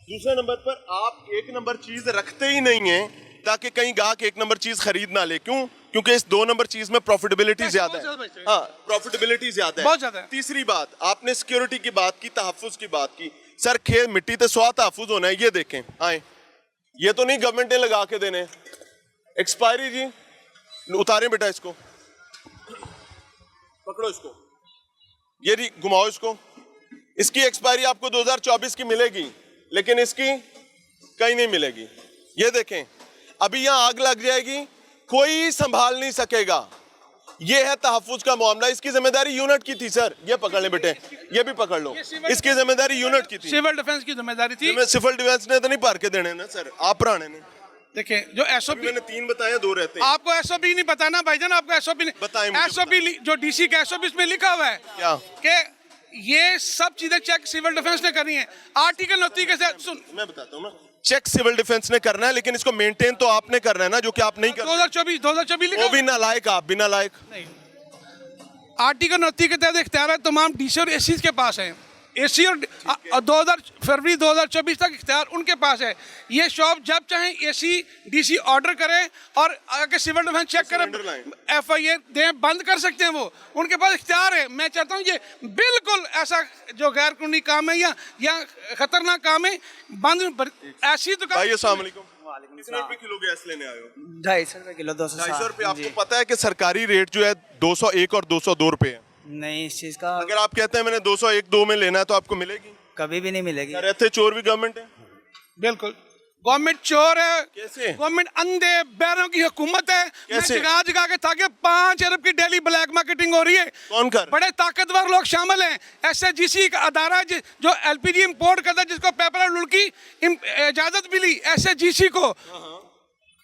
दूसरे नंबर पर आप 1 नंबर चीज रखते ही नहीं है ताकि कहीं गाहक 1 नंबर चीज खरीद ना ले। क्यों? क्योंकि इस 2 नंबर चीज में प्रॉफिटेबिलिटी ज्यादा है। हाँ, प्रॉफिटेबिलिटी ज्यादा है, बहुत ज्यादा है। तीसरी बात, आपने सिक्योरिटी की बात की, तहफ्फुज की बात की। सर खेत मिट्टी तो स्वा तहफ्फुज होना है, ये देखें। आए, ये तो नहीं गवर्नमेंट ने लगा के देने। एक्सपायरी जी उतारें बेटा, इसको पकड़ो, इसको ये घुमाओ, इसको। इसकी एक्सपायरी आपको 2024 की मिलेगी, लेकिन इसकी कहीं नहीं मिलेगी। ये देखें, अभी यहां आग लग जाएगी, कोई संभाल नहीं सकेगा। ये है तहफ्फुज का मामला। इसकी जिम्मेदारी यूनिट की थी सर, ये पकड़ ले बेटे, ये भी पकड़ लो। इसकी जिम्मेदारी यूनिट की थी, सिविल डिफेंस की जिम्मेदारी थी। सिविल डिफेंस ने तो नहीं पार के देने ना सर, आप पुराने ने। देखिए जो एसओपी मैंने 3 बताया, 2 रहते हैं। आपको एसओपी नहीं पता ना भाईजान, आपको एसओपी नहीं बताएं। एसओपी जो डीसी का एसओपी में लिखा हुआ है क्या कि ये सब चीजें चेक सिविल डिफेंस ने करनी है। आर्टिकल 29 के साथ सुन, मैं बताता हूँ ना, चेक सिविल डिफेंस ने करना है, लेकिन इसको मेंटेन तो आपने करना है ना, जो कि आप नहीं कर। 2024 लिखा वो भी नालायक, आप भी नालायक। आर्टिकल 29 के तहत इख्तियार तमाम डीसी और एसी के पास है। एसी और 2000 फरवरी 2024 तक इख्तियार उनके पास है। ये शॉप जब चाहे एसी डीसी ऑर्डर करे और आगे सिविल डिफेंस चेक करे, एफआईए दें, बंद कर सकते हैं, वो उनके पास इख्तियार है। मैं चाहता हूँ ये बिल्कुल ऐसा जो गैर कानूनी काम है या खतरनाक काम है, बंद। ऐसी तो भाई अस्सलाम वालेकुम, कितने रुपए किलो गैस लेने आए हो? 250 रुपए किलो, 250 रुपए। आपको पता है कि सरकारी रेट जो है 201 और 202 रुपए है? नहीं, इस चीज का अगर आप कहते हैं मैंने 201-2 में लेना है तो आपको मिलेगी? कभी भी नहीं मिलेगी। रहते चोर भी गवर्नमेंट है? बिल्कुल, गवर्नमेंट चोर है। कैसे? गवर्नमेंट अंधे बैरों की हुकूमत है। कैसे? मैं जगह के था कि 5 अरब की डेली ब्लैक मार्केटिंग हो रही है। कौन कर? बड़े ताकतवर लोग शामिल हैं। एसएचजीसी का अदारा है जो एलपीजी इंपोर्ट करता है, जिसको पेपर और लुल की इजाजत मिली एसएचजीसी को।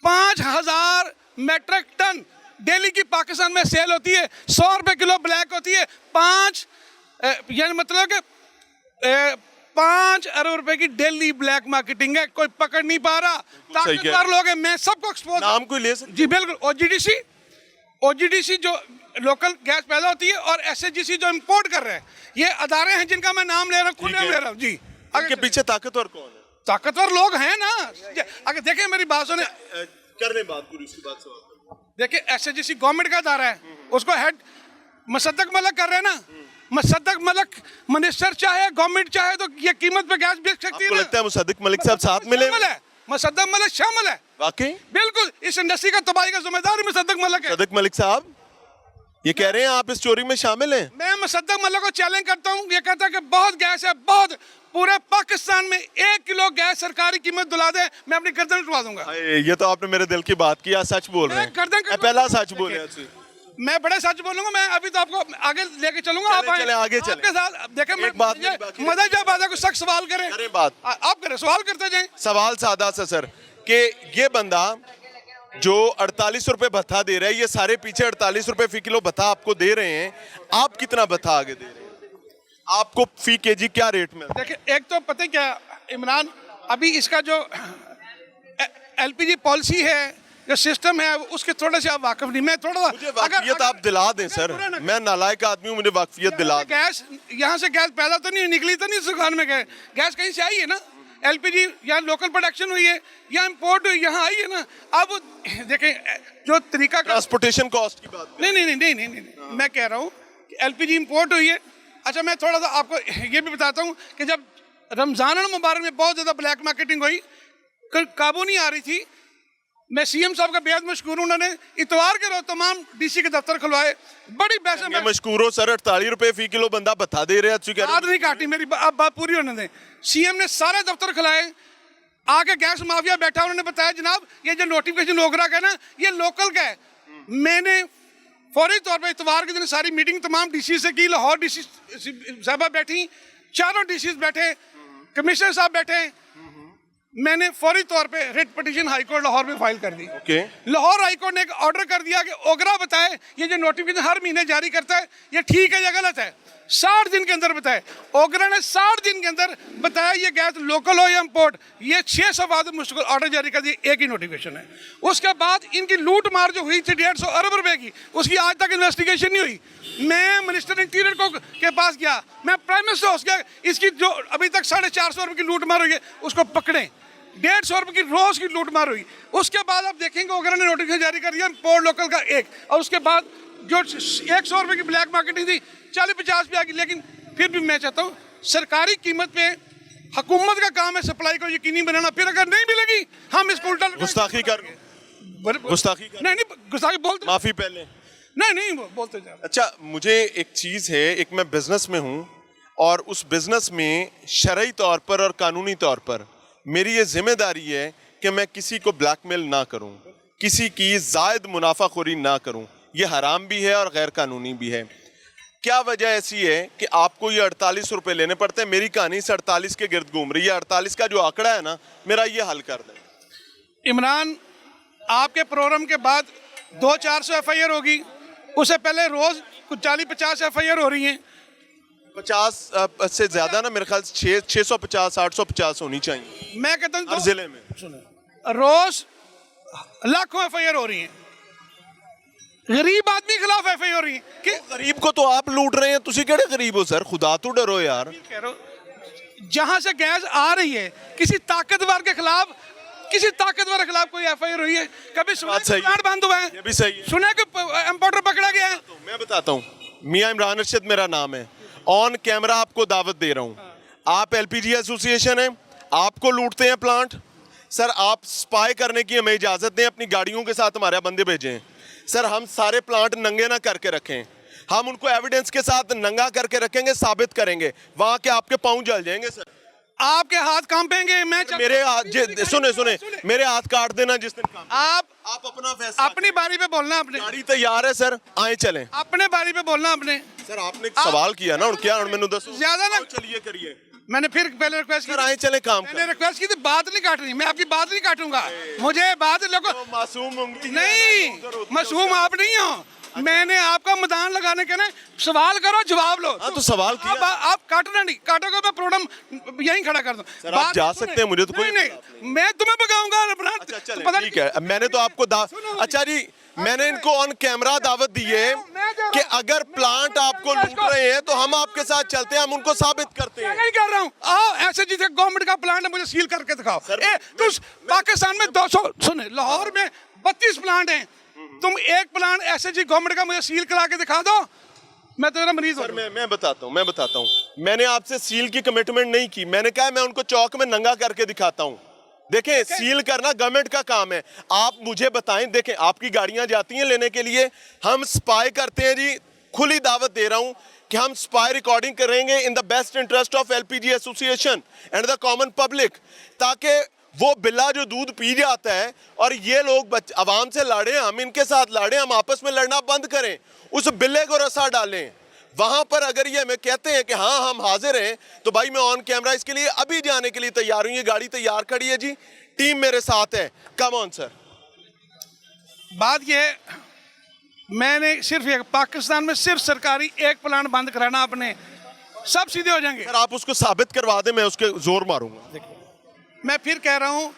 5000 मेट्रिक टन डेली की पाकिस्तान में सेल होती है। 100 रुपए किलो ब्लैक होती है। यानी मतलब कि 5 अरब रुपए की डेली ब्लैक मार्केटिंग है। कोई पकड़ नहीं पा रहा। ताकतवर लोग हैं, मैं सबको एक्सपोज। नाम कोई ले सकते? जी बिल्कुल। ओजीडीसी जो लोकल गैस पैदा होती है और एसएचजीसी जो इंपोर्ट कर रहे हैं, ये अदारे हैं जिनका मैं नाम ले रहा हूँ, खुद नाम ले रहा हूँ। जी, इनके पीछे ताकतवर कौन है? ताकतवर लोग हैं ना। अगर देखें मेरी बात सुने, करने बात पूरी, उसकी बात से देखिए एसएचजीसी गवर्नमेंट का अदारा है, उसको हेड मुसद्दक मलिक कर रहे हैं ना। मुसद्दक मलिक मिनिस्टर चाहे, गवर्नमेंट चाहे तो ये कीमत पे गैस बेच सकती है। आपको लगता है मुसद्दक मलिक साहब साथ मिले? मुसद्दक मलिक शामिल है। वाकई? बिल्कुल, इस इंडस्ट्री का तबाही का जिम्मेदार मुसद्दक मलिक है। मुसद्दक मलिक साहब ये कह रहे हैं आप इस चोरी में शामिल हैं? मैं मुसद्दक मलिक को चैलेंज करता हूँ। ये कहता है कि बहुत गैस है, बहुत, पूरे पाकिस्तान में 1 किलो गैस सरकारी कीमत दिला दे, मैं अपनी गर्दन उठवा दूंगा। ये तो आपने मेरे दिल की बात की, आज सच बोल रहे हैं। पहला सच बोले। मैं बड़े सच बोलूंगा। मैं अभी तो आपको आगे लेके चलूंगा। आप चले आगे चले आपके साथ देखें। एक बात मजा जब आता है कोई सख्त सवाल करें। अरे बात आप करें, सवाल करते जाएं। सवाल सादा सा सर, कि ये बंदा जो 48 रुपए भत्ता दे रहा है, ये सारे पीछे 48 रुपए फी किलो भत्ता आपको दे रहे हैं, आप कितना भत्ता आगे दे रहे हैं? आपको फी केजी क्या रेट में? देखिए, एक तो पता है क्या इमरान, अभी इसका जो एलपीजी पॉलिसी है, जो सिस्टम है, उसके थोड़ा से आप वाकिफ नहीं। मैं थोड़ा मुझे वाकफियत आप दिला दें सर, मैं नालायक आदमी हूँ, मुझे वाकफियत दिला दें। गैस यहाँ से गैस पैदा तो नहीं निकली, तो नहीं इस दुकान में गैस कहीं से आई है ना। एलपीजी यहाँ लोकल प्रोडक्शन हुई है या इंपोर्ट हुई, यहाँ आई है ना। अब देखें जो तरीका, ट्रांसपोर्टेशन कॉस्ट की बात नहीं, मैं कह रहा हूँ कि एलपीजी इंपोर्ट हुई है। अच्छा, मैं थोड़ा सा आपको ये भी बताता हूँ कि जब रमज़ान मुबारक में बहुत ज़्यादा ब्लैक मार्केटिंग हुई, काबू नहीं आ रही थी, मैं सीएम साहब का बेहद मशहूर हूं, उन्होंने इतवार के रोज तमाम डीसी के दफ्तर खुलवाए, बड़ी बहस मैं मशकूर हो सर, 48 रुपए फी किलो बंदा बता दे रहे हैं। बात नहीं काटी मेरी, अब बात पूरी होने दें। सीएम ने सारे दफ्तर खुलाए, आके गैस माफिया बैठा, उन्होंने बताया जनाब ये जो नोटिफिकेशन ओगरा का है ना, ये लोकल का है। मैंने फौरी तौर पर इतवार के दिन सारी मीटिंग तमाम डीसी से की, लाहौर डीसी साहबा बैठी, चारों डीसी बैठे, कमिश्नर साहब बैठे। मैंने फौरी तौर पे writ petition high court Lahore में फाइल कर दी। लाहौर हाई कोर्ट ने एक ऑर्डर कर दिया कि ओगरा बताए ये जो नोटिफिकेशन हर महीने जारी करता है ये ठीक है या गलत है, 60 दिन के अंदर बताए। ओगरा ने 60 दिन के अंदर बताया ये गैस लोकल हो या इम्पोर्ट, ये 6 सवाल मुश्किल ऑर्डर जारी कर दिए, एक ही नोटिफिकेशन है। उसके बाद इनकी लूट मार जो हुई थी 150 अरब रुपए की, उसकी आज तक इन्वेस्टिगेशन नहीं हुई। मैं मिनिस्टर इंटीरियर को के पास गया, मैं प्राइम मिनिस्टर हाउस गया, इसकी जो अभी तक 450 रुपए की लूट मार हुई है उसको पकड़े। 150 रुपए की रोज की लूट मार हुई। उसके बाद आप देखेंगे ओगरा ने नोटिफिकेशन जारी कर दिया इम्पोर्ट लोकल का एक, और उसके बाद जो 100 रुपए की ब्लैक मार्केटिंग थी 40-50 पे आ गई। लेकिन फिर भी मैं चाहता हूँ सरकारी कीमत पे हुकूमत का काम है सप्लाई को यकीनी बनाना, फिर अगर नहीं मिलेगी हम इसको उल्टा गुस्ताखी कर नहीं गुस्ताखी बोलते, माफी पहले नहीं बोलते जाओ। अच्छा, मुझे एक चीज है, एक मैं बिजनेस में हूँ और उस बिजनेस में शरई तौर पर और कानूनी तौर पर मेरी ये जिम्मेदारी है कि मैं किसी को ब्लैकमेल ना करूं, किसी की जायद मुनाफाखोरी ना करूं। ये हराम भी है और गैर कानूनी भी है। क्या वजह ऐसी है कि आपको ये 48 रुपए लेने पड़ते हैं? मेरी कहानी से 48 के गिर्द घूम रही है। 48 का जो आंकड़ा है ना, मेरा ये हल कर दें। इमरान, आपके प्रोग्राम के बाद 200-400 FIR होगी, उससे पहले रोज कुछ 40-50 FIR हो रही हैं। 50 से ज्यादा ना, मेरे ख्याल से 650-850 होनी चाहिए। मैं कहता हूँ हर जिले में रोज लाखों FIR हो रही हैं, गरीब आदमी के खिलाफ FIR हो रही है। कि गरीब को तो आप लूट रहे हैं, तुसी केड़े गरीब हो सर? खुदा तो डरो यार। जहां से गैस आ रही है किसी ताकतवर के खिलाफ, किसी ताकतवर के खिलाफ कोई FIR हुई है? कभी सुना प्लांट बंद हुआ है? ये भी सही है। सुना कि इंपोर्टर पकड़ा गया है? तो मैं बताता हूँ, मियां इमरान अरशद मेरा नाम है, ऑन कैमरा आपको दावत दे रहा हूँ। आप LPG एसोसिएशन है, आपको लूटते हैं प्लांट सर, आप स्पाई करने की हमें इजाजत दें, अपनी गाड़ियों के साथ हमारे बंदे भेजें सर। हम सारे प्लांट नंगे ना करके रखें, हम उनको एविडेंस के साथ नंगा करके रखेंगे, साबित करेंगे, वहां के आपके पाँव जल जाएंगे सर, आपके हाथ कांपेंगे। मैं मेरे हाथ सुने मेरे हाथ काट देना जिस दिन काम। आप अपना फैसला, अपनी बारी पे बोलना, अपने गाड़ी तैयार है सर, आए चलें। अपने बारी पे बोलना अपने। सर आपने सवाल किया ना, क्या मैंने दसो ज्यादा ना, चलिए करिए। मैंने फिर पहले रिक्वेस्ट की, आए चले काम मैंने रिक्वेस्ट की थी, बात नहीं काटनी, मैं आपकी बात नहीं काटूंगा। मुझे बात लोगों मासूम नहीं, मासूम आप नहीं हो, मैंने आपका मैदान लगाने के ना सवाल करो जवाब लो। तो सवाल किया, आप काटना नहीं, काटोगे मैं प्रोग्राम यहीं खड़ा कर दूं। सर आप जा सकते हैं, मुझे तो कोई नहीं, मैं तुम्हें भगाऊंगा। अच्छा ठीक है, मैंने तो आपको अच्छा जी, मैंने इनको ऑन कैमरा दावत दी है कि अगर प्लांट आपको लूट रहे हैं तो हम आपके साथ चलते हैं, हम उनको साबित करते हैं। नहीं कर रहा हूँ, आओ ऐसे जिसे गवर्नमेंट का प्लांट है मुझे सील करके दिखाओ। तुम पाकिस्तान में 200 सुने, लाहौर में 32 प्लांट हैं, तुम एक प्लांट ऐसे जी गवर्नमेंट का मुझे सील करा के दिखा दो, मैं तो मेरा मरीज सर मैं बताता हूँ, मैंने आपसे सील की कमिटमेंट नहीं की, मैंने कहा मैं उनको चौक में नंगा करके दिखाता हूँ। देखें, सील करना गवर्नमेंट का काम है, आप मुझे बताएं। देखें, आपकी गाड़ियां जाती हैं लेने के लिए, हम स्पाई करते हैं जी, खुली दावत दे रहा हूं कि हम स्पाई रिकॉर्डिंग करेंगे in the best interest of LPG association and the common public, ताकि वो बिल्ला जो दूध पी जाता है और ये लोग आवाम से लड़े, हम इनके साथ लड़े, हम आपस में लड़ना बंद करें, उस बिल्ले को रसा डालें। वहां पर अगर ये हमें कहते हैं कि हाँ हम हाजिर हैं, तो भाई मैं ऑन कैमरा इसके लिए अभी जाने के लिए तैयार हूं। ये गाड़ी तैयार खड़ी है जी, टीम मेरे साथ है, कम ऑन सर। बात ये है, मैंने सिर्फ एक पाकिस्तान में सिर्फ सरकारी एक प्लांट बंद कराना, अपने सब सीधे हो जाएंगे। सर आप उसको साबित करवा दें, मैं उसके जोर मारूंगा। मैं फिर कह रहा हूं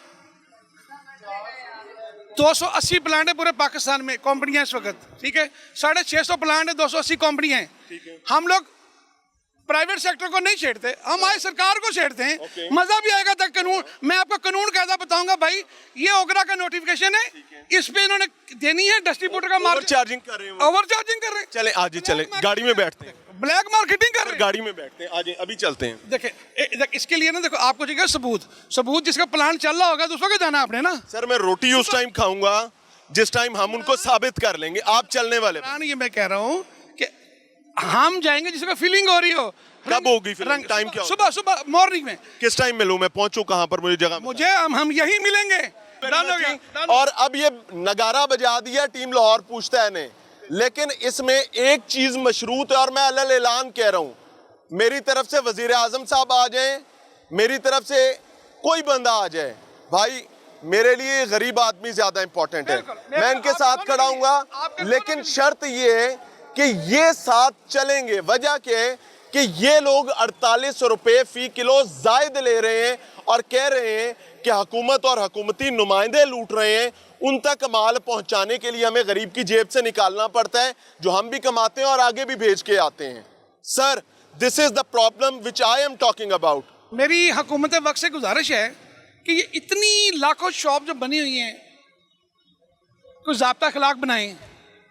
280 प्लांट है पूरे पाकिस्तान में, कंपनियां इस वक्त, ठीक है, 650 प्लांट है, 280 कंपनियां हैं। हम लोग प्राइवेट सेक्टर को नहीं छेड़ते, हम आए सरकार को छेड़ते हैं। मजा भी आएगा तक कानून, मैं आपको कानून कायदा बताऊंगा। भाई ये ओगरा का नोटिफिकेशन है, इस पे इन्होंने देनी है, डिस्ट्रीब्यूटर का मार्जिन चार्जिंग कर रहे हैं, ओवर चार्जिंग कर रहे हैं। चले आज चले गाड़ी में बैठते हैं। ब्लैक मार्केटिंग कर रहे हैं। गाड़ी में बैठते हैं, आज अभी चलते हैं। देखिए इसके लिए ना देखो आपको चाहिए सबूत जिसका प्लान चल रहा होगा तो उसको क्या जाना आपने ना। सर मैं रोटी उस टाइम खाऊंगा जिस टाइम हम उनको साबित कर लेंगे, आप चलने वाले। ये मैं कह रहा हूँ कि हम जाएंगे जिसका फीलिंग हो रही हो। कब होगी फिल्म? टाइम क्या सुबह सुबह मॉर्निंग में। किस टाइम मिलूं मैं? पहुंचूं कहां पर? मुझे जगह मुझे हम यहीं मिलेंगे। और अब ये नगारा बजा दिया टीम लाहौर पूछता है ने, लेकिन इसमें एक चीज मशरूत है और मैं अलल ऐलान कह रहा हूं, मेरी तरफ से वजीर आजम साहब आ जाएं, मेरी तरफ से कोई बंदा आ जाए, भाई मेरे लिए गरीब आदमी ज्यादा इंपॉर्टेंट है, मैं इनके साथ खड़ा हूंगा। लेकिन शर्त ये है कि ये साथ चलेंगे। वजह क्या है कि ये लोग 48 रुपए फी किलो जायद ले रहे हैं और कह रहे हैं कि हुकूमत और हुकूमती नुमाइंदे लूट रहे हैं। उन तक माल पहुंचाने के लिए हमें गरीब की जेब से निकालना पड़ता है, जो हम भी कमाते हैं और आगे भी भेज के आते हैं। Sir, this is the problem which I am talking about. मेरी हुकूमत वक्त से गुजारिश है कि ये इतनी लाखों शॉप जो बनी हुई हैं, कुछ ज़ाब्ता अखलाक बनाएं।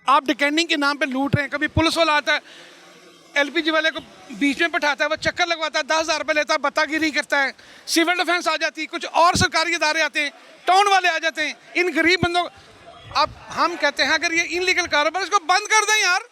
आप डिकेंडिंग के नाम पे लूट रहे हैं। कभी पुलिस वाला आता है, एलपीजी वाले को बीच में बैठाता है, वो चक्कर लगवाता है, 10,000 रुपये लेता है, बतागिरी करता है। सिविल डिफेंस आ जाती है, कुछ और सरकारी इदारे आते हैं, टाउन वाले आ जाते हैं। इन गरीब बंदों अब हम कहते हैं अगर ये इनलीगल कारोबार इसको बंद कर दें यार,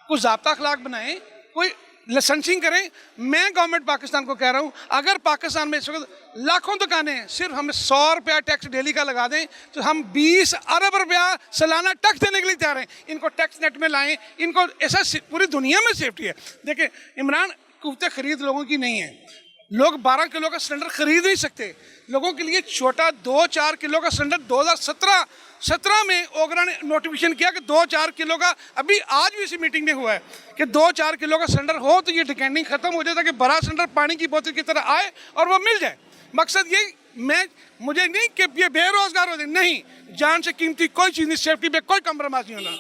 कुछ ज़ाब्ता अखलाक बनाएं, कोई लाइसेंसिंग करें। मैं गवर्नमेंट पाकिस्तान को कह रहा हूँ, अगर पाकिस्तान में इस वक्त लाखों दुकानें हैं, सिर्फ हमें 100 रुपया टैक्स डेली का लगा दें तो हम 20 अरब रुपया सालाना टैक्स देने के लिए तैयार हैं। इनको टैक्स नेट में लाएं, इनको ऐसा पूरी दुनिया में सेफ्टी है। देखिए इमरान, कुफ्ते खरीद लोगों की नहीं है, लोग 12 किलो का सिलेंडर खरीद नहीं सकते। लोगों के लिए छोटा 2-4 किलो का सिलेंडर 2017 में ओगरा ने नोटिफिकेशन किया कि 2-4 किलो का, अभी आज भी इसी मीटिंग में हुआ है कि 2-4 किलो का सिलेंडर हो तो ये डिकेंडिंग खत्म हो जाए, ताकि बड़ा सिलेंडर पानी की बोतल की तरह आए और वो मिल जाए। मकसद ये मुझे नहीं कि ये बेरोजगार हो जाए, नहीं, जान से कीमती कोई चीज़ नहीं, सेफ्टी पे कोई कम्प्रोमाइज नहीं होना।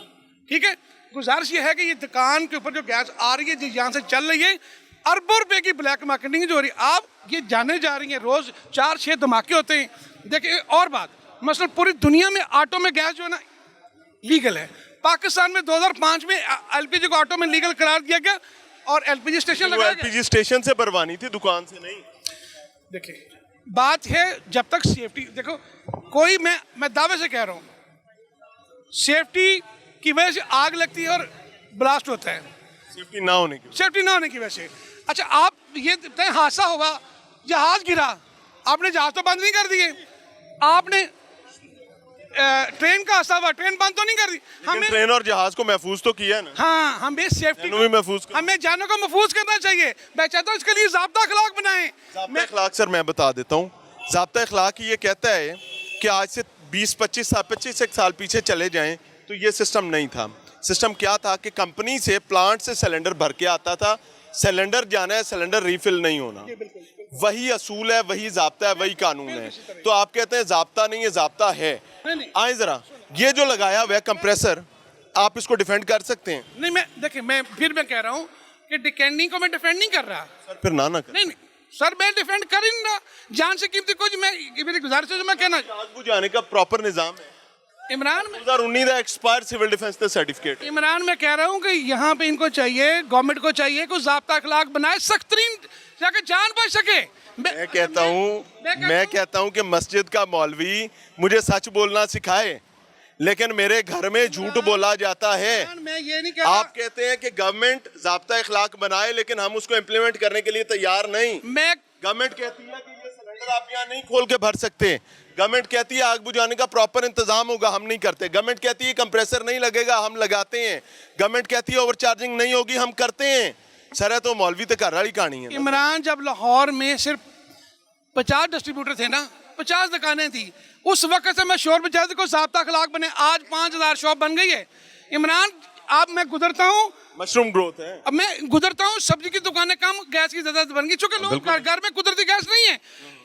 ठीक है, गुजारिश ये है कि ये दुकान के ऊपर जो गैस आ रही है, जो यहाँ से चल रही है, अरबों रुपए की ब्लैक मार्केटिंग जो हो रही है, आप ये जाने जा रही हैं, रोज 4-6 धमाके होते हैं। देखिए और बात, मसलन पूरी दुनिया में ऑटो में गैस जो है ना लीगल है। पाकिस्तान में 2005 में एलपीजी को ऑटो में लीगल करार दिया गया और एलपीजी स्टेशन लगाया गया। एलपीजी स्टेशन से भरवानी थी, दुकान से नहीं। देखिए बात है, जब तक सेफ्टी, देखो कोई, मैं दावे से कह रहा हूँ, सेफ्टी की वजह से आग लगती है और ब्लास्ट होता है, सेफ्टी ना होने की वजह से। अच्छा, आप ये हादसा हुआ, जहाज गिरा, आपने जहाज तो बंद नहीं कर दिए, आपने ट्रेन का हादसा हुआ, ट्रेन बंद तो नहीं कर दी, हमें ट्रेन और जहाज को महफूज तो किया है ना। हाँ, हमें सेफ्टी भी महफूज, हमें जानों को महफूज करना चाहिए। मैं चाहता हूँ इसके लिए ज़ाब्ता अखलाक बनाएं। ज़ाब्ता अखलाक सर मैं बता देता हूँ, ज़ाब्ता अखलाक ये कहता है कि आज से 20-25 साल पीछे चले जाएं तो ये सिस्टम नहीं था। सिस्टम क्या था कि कंपनी से, प्लांट से सिलेंडर भर के आता था, सिलेंडर जाना है, सिलेंडर रिफिल नहीं होना, वही असूल है, वही ज़ाब्ता है, वही कानून है। तो आप कहते हैं ज़ाब्ता नहीं है, ज़ाब्ता है। आए जरा, ये जो लगाया हुआ है कंप्रेसर, आप इसको डिफेंड कर सकते हैं? नहीं, मैं कह रहा हूँ कि डिकेंडिंग को मैं डिफेंड नहीं कर रहा सर, फिर ना कर। नहीं सर, मैं डिफेंड कर ही नहीं रहा, जान से कीमती कुछ, मेरी गुजारिश है जो मैं कहना, आग बुझाने का प्रॉपर निजाम है। इमरान 2019 का एक्सपायर सिविल डिफेंस का सर्टिफिकेट। इमरान मैं कह रहा हूँ कि यहाँ पे इनको चाहिए, गवर्नमेंट को चाहिए कुछ ज़ाब्ता अखलाक बनाए, सख्त तरीन, जाके जान बच सके। मैं कहता हूँ कि मस्जिद का मौलवी मुझे सच बोलना सिखाए, लेकिन मेरे घर में झूठ बोला जाता है। मैं ये नहीं कह आप कहते हैं कि गवर्नमेंट ज़ाब्ता अखलाक बनाए, लेकिन हम उसको इम्प्लीमेंट करने के लिए तैयार नहीं। गवर्नमेंट कहती है कि ये सिलेंडर आप यहाँ नहीं खोल के भर सकते, गवर्नमेंट कहती है आग बुझाने का प्रॉपर इंतजाम होगा, हम नहीं करते। गवर्नमेंट कहती है कंप्रेसर नहीं लगेगा, हम लगाते हैं। गवर्नमेंट कहती है ओवरचार्जिंग नहीं होगी, हम करते हैं। सर है तो मौलवी तो घर वाली कहानी है। इमरान, जब लाहौर में सिर्फ 50 डिस्ट्रीब्यूटर थे ना, 50 दुकानें थी, उस वक्त से मैं शोर बजा को ज़ाब्ता अखलाक बने, आज 5000 शॉप बन गई है। इमरान, अब मैं गुजरता हूँ, मशरूम ग्रोथ है, अब मैं गुजरता हूँ, सब्जी की दुकानें कम, गैस की ज़रूरत बन गई, चूंकि लोग घर में कुदरती गैस नहीं है।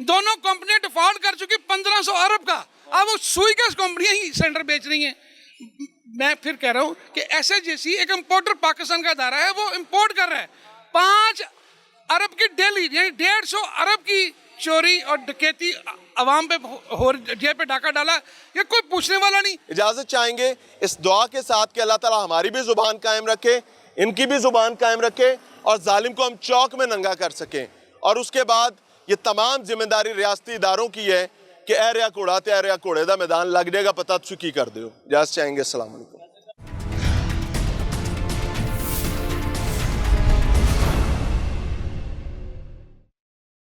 दोनों कंपनियां डिफॉल्ट कर चुकी 1500 अरब का, अब वो सुई गैस कंपनियां ही सिलेंडर बेच रही हैं। मैं फिर कह रहा हूँ कि SHJC एक इम्पोर्टर पाकिस्तान का अदारा है, वो इम्पोर्ट कर रहा है 5 अरब की डेली, यानी 150 अरब की चोरी और डकैती अवाम पे हो, जेब पे डाका डाला, ये कोई पूछने वाला नहीं। इजाजत चाहेंगे इस दुआ के साथ कि अल्लाह ताला हमारी भी जुबान कायम रखे, इनकी भी ज़ुबान कायम रखें और जालिम को हम चौक में नंगा कर सकें। और उसके बाद ये तमाम जिम्मेदारी रियासती इदारों की है कि ए रिया घोड़ा ते ए रिया घोड़े का मैदान लग जाएगा, पता चुकी कर दो। इजाज़त चाहेंगे। अस्सलाम वालेकुम।